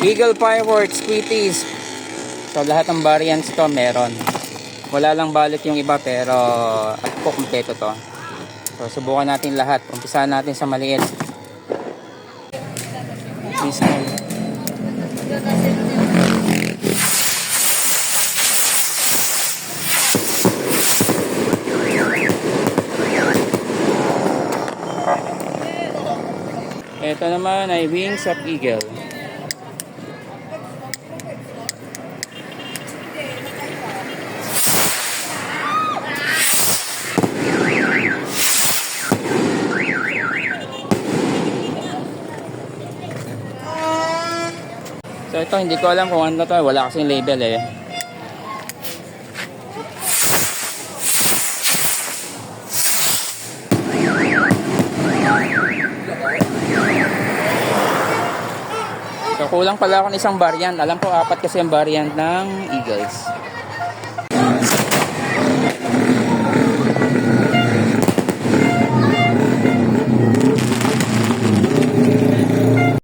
Eagle Fireworks, Squeeties. So lahat ng variants to meron. Wala lang balit yung iba pero at po kumpleto to. So subukan natin lahat. Umpisahan natin sa maliit. Seasonal. Ito naman ay Wings of Eagle. So ito hindi ko alam kung ano to, wala kasing label eh. So kulang pala ako ng isang variant. Alam ko 4 kasi ang variant ng Eagles.